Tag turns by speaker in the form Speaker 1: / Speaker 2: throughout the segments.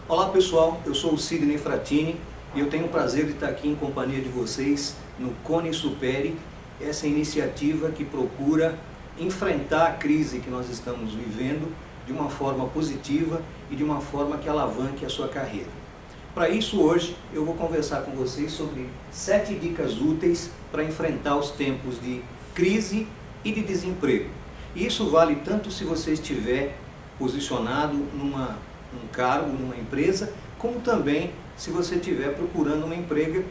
Speaker 1: Olá pessoal, eu sou o Sidney Fratini e eu tenho o prazer de estar aqui em companhia de vocês no Cone Supere, essa iniciativa que procura enfrentar a crise que nós estamos vivendo de uma forma positiva e de uma forma que alavanque a sua carreira. Para isso hoje eu vou conversar com vocês sobre 7 dicas úteis para enfrentar os tempos de crise e de desemprego. E isso vale tanto se você estiver posicionado num cargo, numa empresa, como também se você estiver procurando um emprego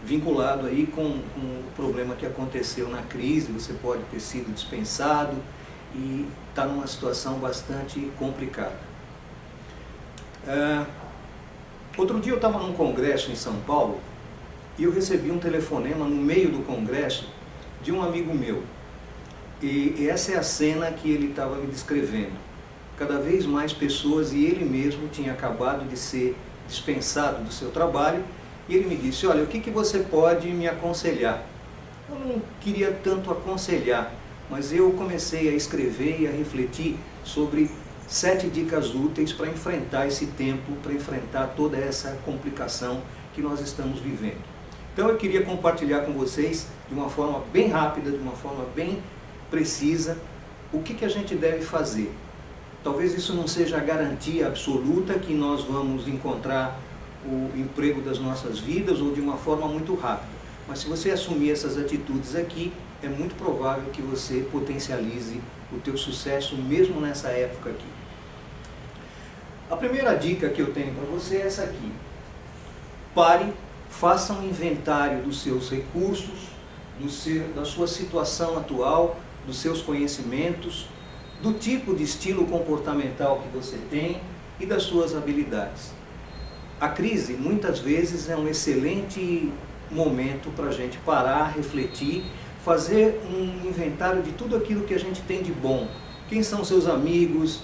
Speaker 1: vinculado aí com o problema que aconteceu na crise. Você pode ter sido dispensado e está numa situação bastante complicada. Outro dia eu estava num congresso em São Paulo e eu recebi um telefonema no meio do congresso de um amigo meu. E essa é a cena que ele estava me descrevendo. Cada vez mais pessoas, e ele mesmo tinha acabado de ser dispensado do seu trabalho, e ele me disse: olha, o que você pode me aconselhar? Eu não queria tanto aconselhar, mas eu comecei a escrever e a refletir sobre 7 dicas úteis para enfrentar esse tempo, para enfrentar toda essa complicação que nós estamos vivendo. Então eu queria compartilhar com vocês, de uma forma bem rápida, de uma forma bem precisa, o que a gente deve fazer. Talvez isso não seja a garantia absoluta que nós vamos encontrar o emprego das nossas vidas ou de uma forma muito rápida. Mas se você assumir essas atitudes aqui, é muito provável que você potencialize o teu sucesso mesmo nessa época aqui. A primeira dica que eu tenho para você é essa aqui. Pare, faça um inventário dos seus recursos, da sua situação atual, dos seus conhecimentos, do tipo de estilo comportamental que você tem e das suas habilidades. A crise, muitas vezes, é um excelente momento para a gente parar, refletir, fazer um inventário de tudo aquilo que a gente tem de bom. Quem são seus amigos,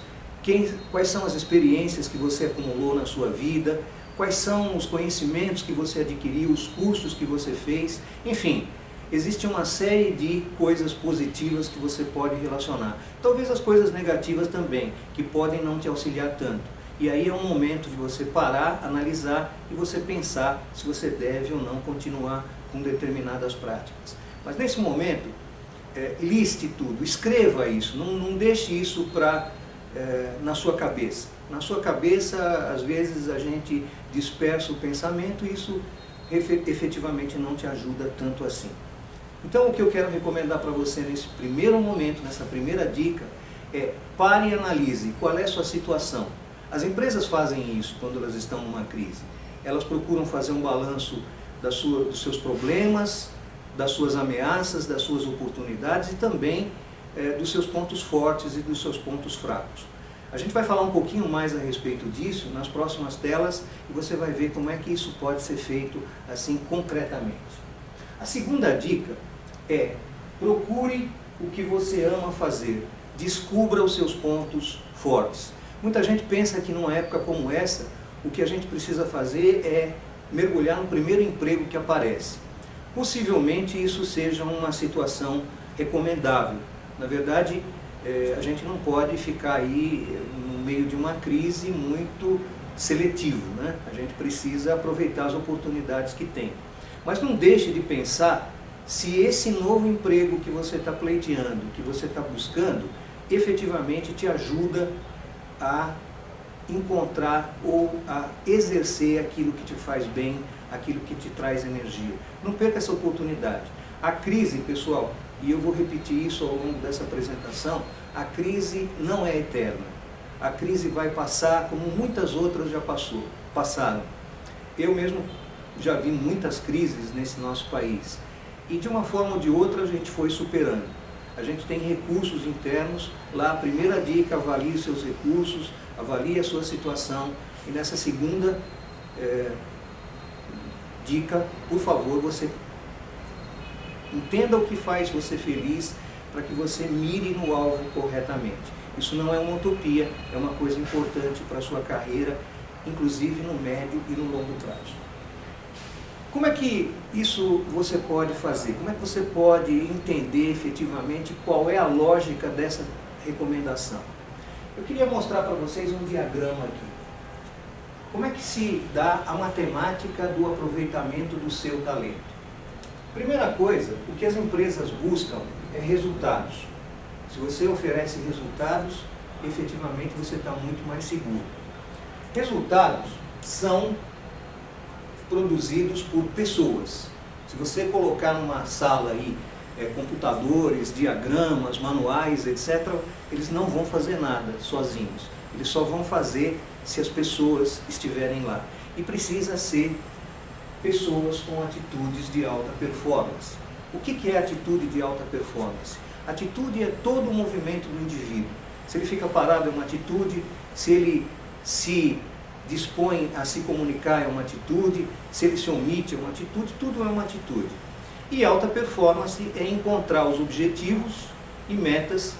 Speaker 1: quais são as experiências que você acumulou na sua vida, quais são os conhecimentos que você adquiriu, os cursos que você fez, enfim. Existe uma série de coisas positivas que você pode relacionar. Talvez as coisas negativas também, que podem não te auxiliar tanto. E aí é um momento de você parar, analisar e você pensar se você deve ou não continuar com determinadas práticas. Mas nesse momento, liste tudo, escreva isso, não deixe isso na sua cabeça. Na sua cabeça, às vezes, a gente dispersa o pensamento e isso efetivamente não te ajuda tanto assim. Então o que eu quero recomendar para você nesse primeiro momento, nessa primeira dica, é pare e analise qual é a sua situação. As empresas fazem isso quando elas estão numa crise. Elas procuram fazer um balanço dos seus problemas, das suas ameaças, das suas oportunidades e também dos seus pontos fortes e dos seus pontos fracos. A gente vai falar um pouquinho mais a respeito disso nas próximas telas e você vai ver como é que isso pode ser feito assim concretamente. A segunda dica é: procure o que você ama fazer, descubra os seus pontos fortes. Muita gente pensa que numa época como essa, o que a gente precisa fazer é mergulhar no primeiro emprego que aparece. Possivelmente isso seja uma situação recomendável. Na verdade, a gente não pode ficar aí no meio de uma crise muito seletivo, né? A gente precisa aproveitar as oportunidades que tem. Mas não deixe de pensar se esse novo emprego que você está pleiteando, que você está buscando, efetivamente te ajuda a encontrar ou a exercer aquilo que te faz bem, aquilo que te traz energia. Não perca essa oportunidade. A crise, pessoal, e eu vou repetir isso ao longo dessa apresentação, a crise não é eterna. A crise vai passar como muitas outras já passaram. Eu mesmo já vi muitas crises nesse nosso país. E de uma forma ou de outra a gente foi superando. A gente tem recursos internos. Lá a primeira dica: avalie os seus recursos, avalie a sua situação. E nessa segunda dica, por favor, você entenda o que faz você feliz para que você mire no alvo corretamente. Isso não é uma utopia, é uma coisa importante para a sua carreira, inclusive no médio e no longo prazo. Como é que isso você pode fazer? Como é que você pode entender efetivamente qual é a lógica dessa recomendação? Eu queria mostrar para vocês um diagrama aqui. Como é que se dá a matemática do aproveitamento do seu talento? Primeira coisa, o que as empresas buscam é resultados. Se você oferece resultados, efetivamente você está muito mais seguro. Resultados são produzidos por pessoas. Se você colocar numa sala aí computadores, diagramas, manuais, etc., eles não vão fazer nada sozinhos. Eles só vão fazer se as pessoas estiverem lá. E precisa ser pessoas com atitudes de alta performance. O que é atitude de alta performance? Atitude é todo o movimento do indivíduo. Se ele fica parado é uma atitude, se ele se dispõe a se comunicar é uma atitude, se ele se omite é uma atitude, tudo é uma atitude. E alta performance é encontrar os objetivos e metas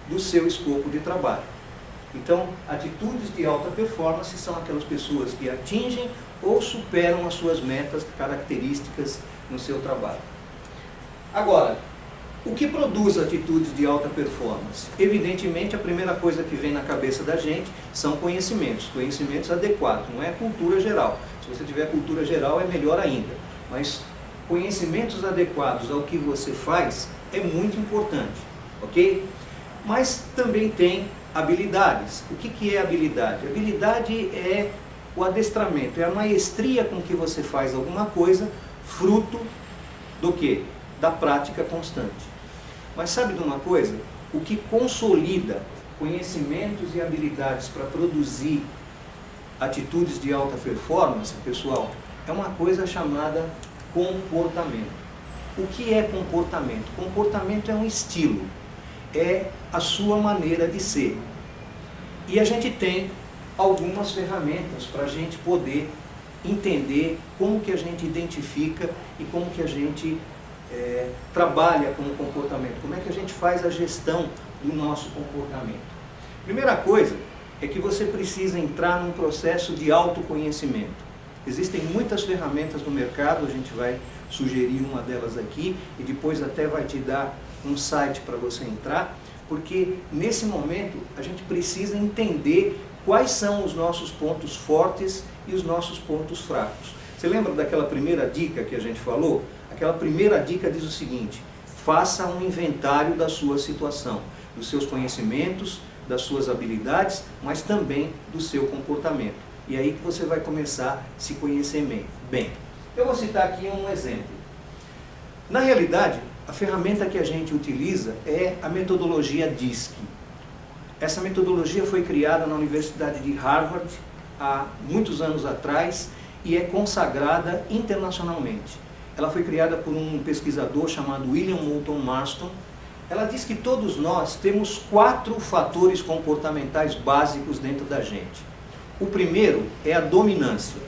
Speaker 1: do seu escopo de trabalho. Então, atitudes de alta performance são aquelas pessoas que atingem ou superam as suas metas características no seu trabalho. Agora, o que produz atitudes de alta performance? Evidentemente, a primeira coisa que vem na cabeça da gente são conhecimentos, conhecimentos adequados, não é cultura geral. Se você tiver cultura geral é melhor ainda, mas conhecimentos adequados ao que você faz é muito importante, ok? Mas também tem habilidades. O que é habilidade? Habilidade é o adestramento, é a maestria com que você faz alguma coisa, fruto do quê? Da prática constante. Mas sabe de uma coisa? O que consolida conhecimentos e habilidades para produzir atitudes de alta performance, pessoal, é uma coisa chamada comportamento. O que é comportamento? Comportamento é um estilo, é a sua maneira de ser. E a gente tem algumas ferramentas para a gente poder entender como que a gente identifica e como que a gente trabalha com o comportamento, como é que a gente faz a gestão do nosso comportamento. Primeira coisa é que você precisa entrar num processo de autoconhecimento. Existem muitas ferramentas no mercado, a gente vai sugerir uma delas aqui e depois até vai te dar um site para você entrar, porque nesse momento a gente precisa entender quais são os nossos pontos fortes e os nossos pontos fracos. Você lembra daquela primeira dica que a gente falou? Aquela primeira dica diz o seguinte: faça um inventário da sua situação, dos seus conhecimentos, das suas habilidades, mas também do seu comportamento. E aí que você vai começar a se conhecer bem. Eu vou citar aqui um exemplo. Na realidade, a ferramenta que a gente utiliza é a metodologia DISC. Essa metodologia foi criada na Universidade de Harvard há muitos anos atrás e é consagrada internacionalmente. Ela foi criada por um pesquisador chamado William Moulton Marston. Ela diz que todos nós temos 4 fatores comportamentais básicos dentro da gente. O primeiro é a dominância.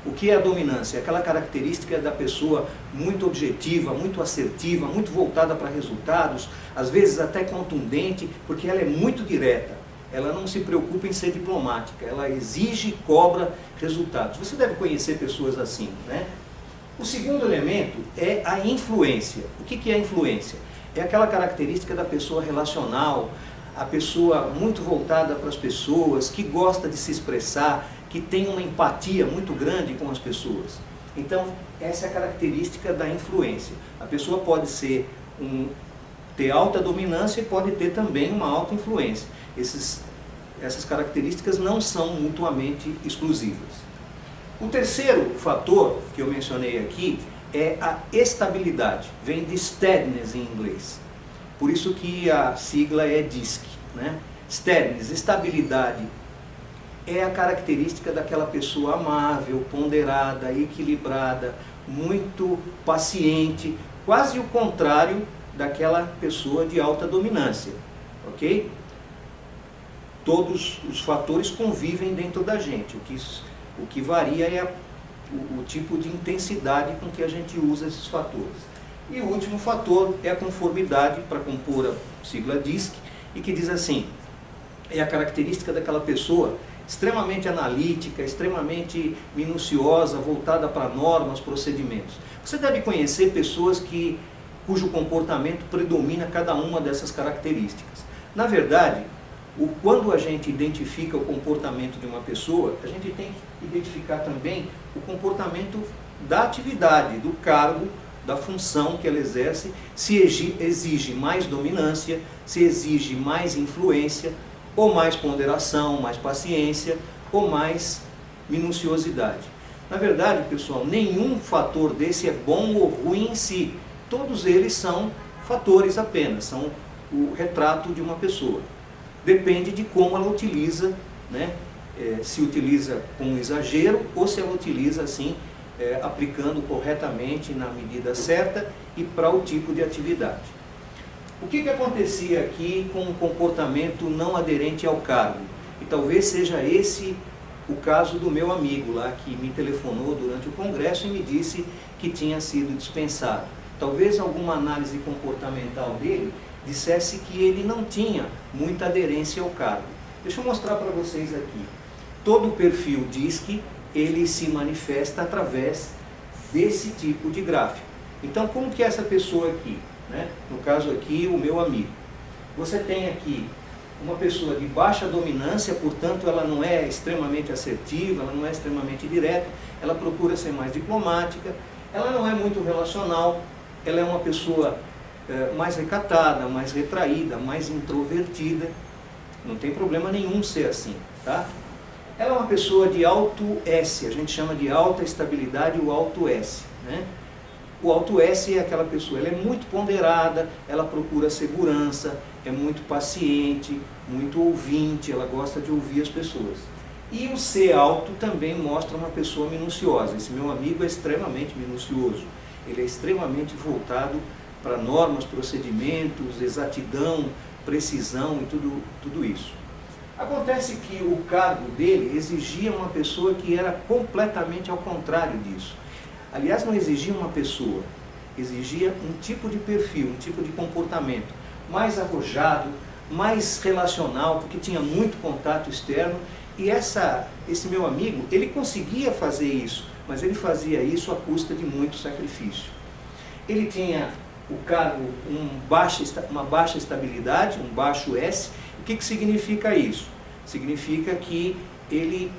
Speaker 1: O que é a dominância? É aquela característica da pessoa muito objetiva, muito assertiva, muito voltada para resultados, às vezes até contundente, porque ela é muito direta. Ela não se preocupa em ser diplomática, ela exige e cobra resultados. Você deve conhecer pessoas assim, né? O segundo elemento é a influência. O que é a influência? É aquela característica da pessoa relacional, a pessoa muito voltada para as pessoas, que gosta de se expressar, que tem uma empatia muito grande com as pessoas. Então, essa é a característica da influência. A pessoa pode ter alta dominância e pode ter também uma alta influência. Essas características não são mutuamente exclusivas. O terceiro fator que eu mencionei aqui é a estabilidade. Vem de steadiness em inglês. Por isso que a sigla é DISC, né? Steadiness, estabilidade, é a característica daquela pessoa amável, ponderada, equilibrada, muito paciente, quase o contrário daquela pessoa de alta dominância, ok? Todos os fatores convivem dentro da gente, o que varia é o tipo de intensidade com que a gente usa esses fatores. E o último fator é a conformidade, para compor a sigla DISC, e que diz assim: é a característica daquela pessoa extremamente analítica, extremamente minuciosa, voltada para normas, procedimentos. Você deve conhecer pessoas cujo comportamento predomina cada uma dessas características. Na verdade, Quando a gente identifica o comportamento de uma pessoa, a gente tem que identificar também o comportamento da atividade, do cargo, da função que ela exerce, se exige mais dominância, se exige mais influência, ou mais ponderação, mais paciência, ou mais minuciosidade. Na verdade, pessoal, nenhum fator desse é bom ou ruim em si. Todos eles são fatores apenas, são o retrato de uma pessoa. Depende de como ela utiliza, né? Se utiliza com exagero ou se ela utiliza assim, aplicando corretamente na medida certa e para o tipo de atividade. O que acontecia aqui com o comportamento não aderente ao cargo? E talvez seja esse o caso do meu amigo lá, que me telefonou durante o congresso e me disse que tinha sido dispensado. Talvez alguma análise comportamental dele dissesse que ele não tinha muita aderência ao cargo. Deixa eu mostrar para vocês aqui. Todo o perfil DISC, ele se manifesta através desse tipo de gráfico. Então, como que é essa pessoa aqui? Né? No caso aqui, o meu amigo. Você tem aqui uma pessoa de baixa dominância, portanto, ela não é extremamente assertiva, ela não é extremamente direta, ela procura ser mais diplomática, ela não é muito relacional, ela é uma pessoa mais recatada, mais retraída, mais introvertida. Não tem problema nenhum ser assim, tá? Ela é uma pessoa de alto S, a gente chama de alta estabilidade o alto S, né? O alto S é aquela pessoa, ela é muito ponderada, ela procura segurança, é muito paciente, muito ouvinte, ela gosta de ouvir as pessoas. E o C alto também mostra uma pessoa minuciosa. Esse meu amigo é extremamente minucioso, ele é extremamente voltado para normas, procedimentos, exatidão, precisão e tudo isso. Acontece que o cargo dele exigia uma pessoa que era completamente ao contrário disso. Aliás, não exigia uma pessoa, exigia um tipo de perfil, um tipo de comportamento mais arrojado, mais relacional, porque tinha muito contato externo. E esse meu amigo, ele conseguia fazer isso, mas ele fazia isso à custa de muito sacrifício. Ele tinha o cargo uma baixa estabilidade, um baixo S. O que significa isso? Significa que ele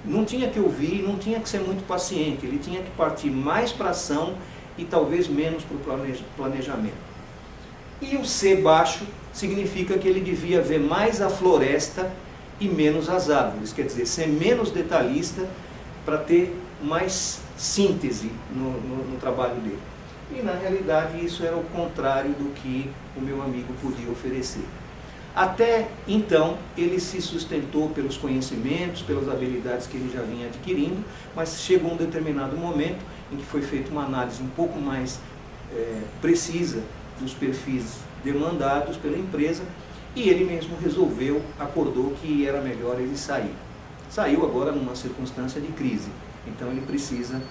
Speaker 1: não tinha que ouvir, não tinha que ser muito paciente, ele tinha que partir mais para a ação e talvez menos para o planejamento. E o C baixo significa que ele devia ver mais a floresta e menos as árvores, quer dizer, ser menos detalhista para ter mais síntese no trabalho dele. E na realidade isso era o contrário do que o meu amigo podia oferecer. Até então ele se sustentou pelos conhecimentos, pelas habilidades que ele já vinha adquirindo, mas chegou um determinado momento em que foi feita uma análise um pouco mais precisa dos perfis demandados pela empresa e ele mesmo acordou que era melhor ele sair. Saiu agora numa circunstância de crise, então ele precisa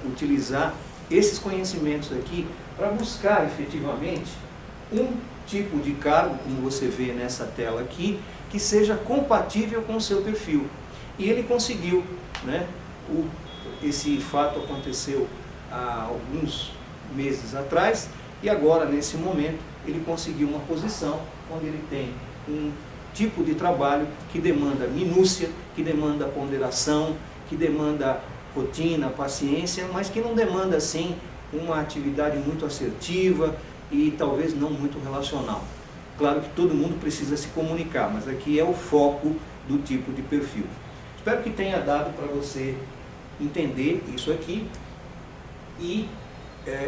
Speaker 1: utilizar esses conhecimentos aqui para buscar efetivamente um tipo de cargo, como você vê nessa tela aqui, que seja compatível com o seu perfil. E ele conseguiu, né? Esse fato aconteceu há alguns meses atrás e agora, nesse momento, ele conseguiu uma posição onde ele tem um tipo de trabalho que demanda minúcia, que demanda ponderação, que demanda rotina, paciência, mas que não demanda, assim, uma atividade muito assertiva e talvez não muito relacional. Claro que todo mundo precisa se comunicar, mas aqui é o foco do tipo de perfil. Espero que tenha dado para você entender isso aqui. E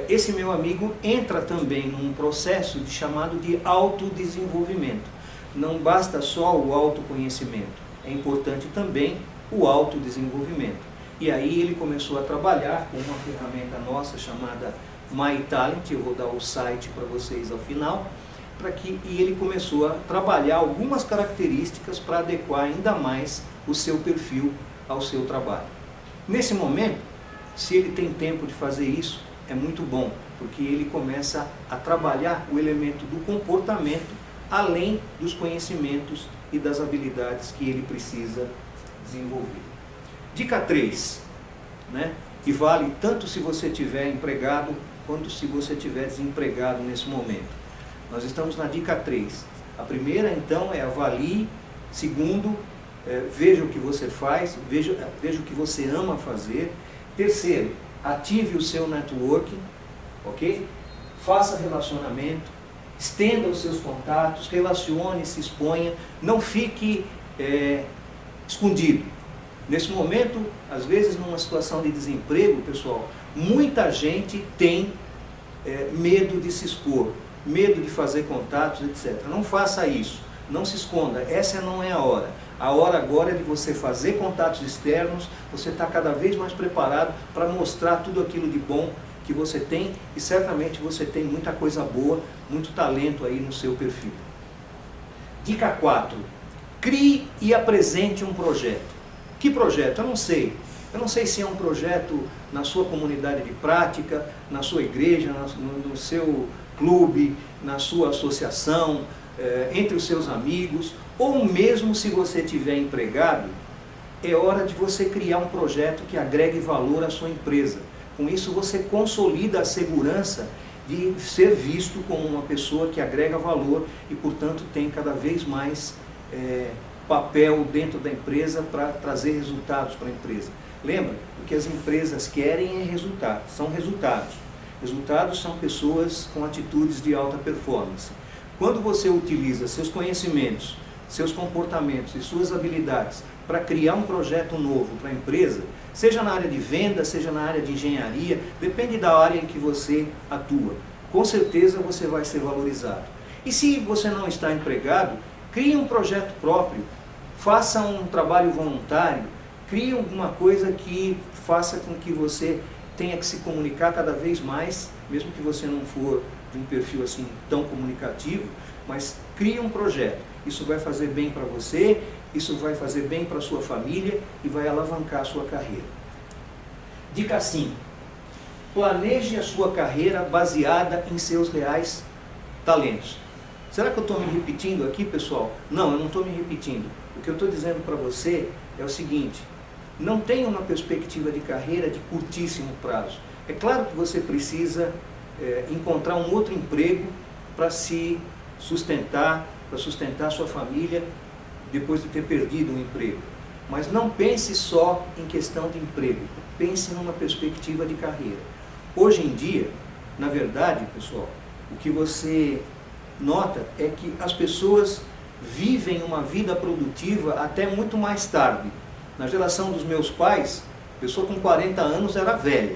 Speaker 1: esse meu amigo entra também num processo chamado de autodesenvolvimento. Não basta só o autoconhecimento, é importante também o autodesenvolvimento. E aí ele começou a trabalhar com uma ferramenta nossa chamada MyTalent, eu vou dar o site para vocês ao final, e ele começou a trabalhar algumas características para adequar ainda mais o seu perfil ao seu trabalho. Nesse momento, se ele tem tempo de fazer isso, é muito bom, porque ele começa a trabalhar o elemento do comportamento, além dos conhecimentos e das habilidades que ele precisa desenvolver. Dica 3, né? E vale tanto se você estiver empregado, quanto se você estiver desempregado nesse momento. Nós estamos na dica 3. A primeira, então, é avalie. Segundo, veja o que você faz, veja o que você ama fazer. Terceiro, ative o seu networking, ok? Faça relacionamento, estenda os seus contatos, relacione, se exponha, não fique escondido. Nesse momento, às vezes numa situação de desemprego, pessoal, muita gente tem medo de se expor, medo de fazer contatos, etc. Não faça isso, não se esconda, essa não é a hora. A hora agora é de você fazer contatos externos, você está cada vez mais preparado para mostrar tudo aquilo de bom que você tem, e certamente você tem muita coisa boa, muito talento aí no seu perfil. Dica 4. Crie e apresente um projeto. Que projeto? Eu não sei. Eu não sei se é um projeto na sua comunidade de prática, na sua igreja, no seu clube, na sua associação, entre os seus amigos, ou mesmo se você estiver empregado, é hora de você criar um projeto que agregue valor à sua empresa. Com isso você consolida a segurança de ser visto como uma pessoa que agrega valor e, portanto, tem cada vez mais papel dentro da empresa para trazer resultados para a empresa. Lembra, o que as empresas querem é resultados, são resultados. Resultados são pessoas com atitudes de alta performance. Quando você utiliza seus conhecimentos, seus comportamentos e suas habilidades para criar um projeto novo para a empresa, seja na área de venda, seja na área de engenharia, depende da área em que você atua, com certeza você vai ser valorizado. E se você não está empregado, crie um projeto próprio, faça um trabalho voluntário, crie alguma coisa que faça com que você tenha que se comunicar cada vez mais, mesmo que você não for de um perfil assim tão comunicativo, mas crie um projeto. Isso vai fazer bem para você, isso vai fazer bem para a sua família e vai alavancar a sua carreira. Dica 5. Planeje a sua carreira baseada em seus reais talentos. Será que eu estou me repetindo aqui, pessoal? Não, eu não estou me repetindo. O que eu estou dizendo para você é o seguinte: não tenha uma perspectiva de carreira de curtíssimo prazo. É claro que você precisa encontrar um outro emprego para se sustentar, para sustentar a sua família depois de ter perdido um emprego. Mas não pense só em questão de emprego, pense numa perspectiva de carreira. Hoje em dia, na verdade, pessoal, o que você nota é que as pessoas vivem uma vida produtiva até muito mais tarde. Na geração dos meus pais, a pessoa com 40 anos era velha.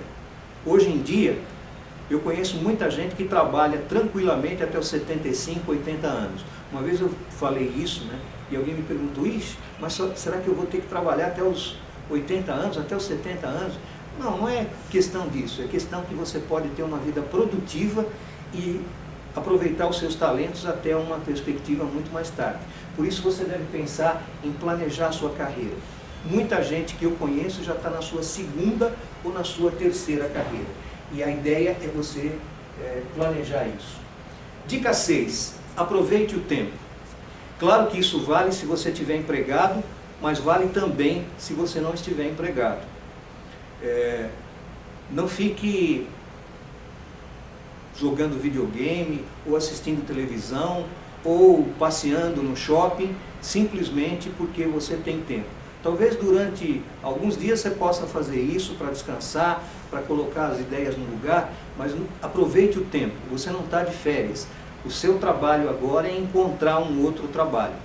Speaker 1: Hoje em dia, eu conheço muita gente que trabalha tranquilamente até os 75, 80 anos. Uma vez eu falei isso, né? E alguém me perguntou, mas será que eu vou ter que trabalhar até os 80 anos, até os 70 anos? Não, não é questão disso, é questão que você pode ter uma vida produtiva e aproveitar os seus talentos até uma perspectiva muito mais tarde. Por isso você deve pensar em planejar a sua carreira. Muita gente que eu conheço já está na sua segunda ou na sua terceira carreira. E a ideia é você planejar isso. Dica 6. Aproveite o tempo. Claro que isso vale se você estiver empregado, mas vale também se você não estiver empregado. Não fique jogando videogame, ou assistindo televisão, ou passeando no shopping, simplesmente porque você tem tempo. Talvez durante alguns dias você possa fazer isso para descansar, para colocar as ideias no lugar, mas aproveite o tempo, você não está de férias. O seu trabalho agora é encontrar um outro trabalho.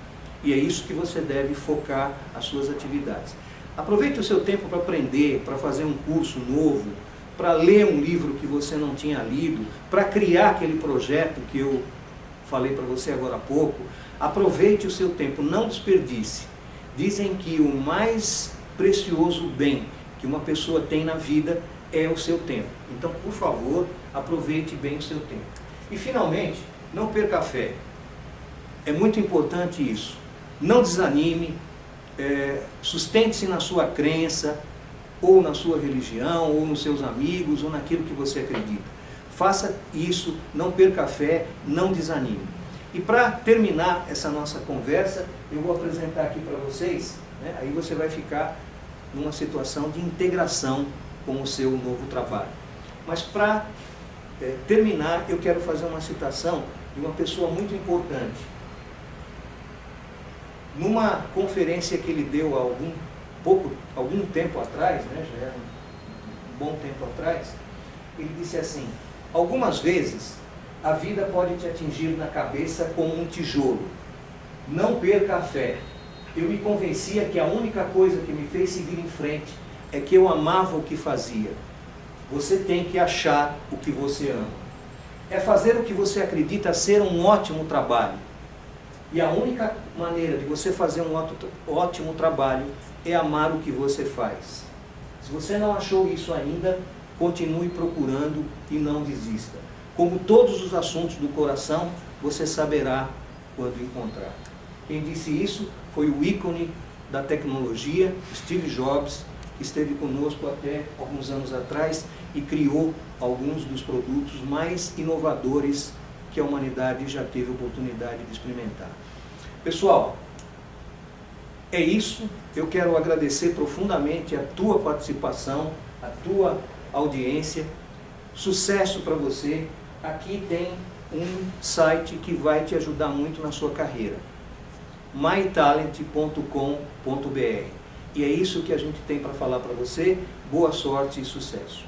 Speaker 1: E é isso que você deve focar as suas atividades. Aproveite o seu tempo para aprender, para fazer um curso novo, para ler um livro que você não tinha lido, para criar aquele projeto que eu falei para você agora há pouco. Aproveite o seu tempo, não desperdice. Dizem que o mais precioso bem que uma pessoa tem na vida é o seu tempo. Então, por favor, aproveite bem o seu tempo. E, finalmente, não perca a fé. É muito importante isso. Não desanime, sustente-se na sua crença, ou na sua religião, ou nos seus amigos, ou naquilo que você acredita. Faça isso, não perca a fé, não desanime. E para terminar essa nossa conversa, eu vou apresentar aqui para vocês, né, aí você vai ficar numa situação de integração com o seu novo trabalho. Mas para terminar, eu quero fazer uma citação de uma pessoa muito importante. Numa conferência que ele deu há algum tempo atrás, né, já era um bom tempo atrás, ele disse assim: algumas vezes a vida pode te atingir na cabeça como um tijolo. Não perca a fé. Eu me convencia que a única coisa que me fez seguir em frente é que eu amava o que fazia. Você tem que achar o que você ama. É fazer o que você acredita ser um ótimo trabalho. E a única maneira de você fazer um ótimo trabalho é amar o que você faz. Se você não achou isso ainda, continue procurando e não desista. Como todos os assuntos do coração, você saberá quando encontrar. Quem disse isso foi o ícone da tecnologia, Steve Jobs, que esteve conosco até alguns anos atrás e criou alguns dos produtos mais inovadores que a humanidade já teve oportunidade de experimentar. Pessoal, é isso. Eu quero agradecer profundamente a tua participação, a tua audiência. Sucesso para você. Aqui tem um site que vai te ajudar muito na sua carreira. mytalent.com.br. E é isso que a gente tem para falar para você. Boa sorte e sucesso.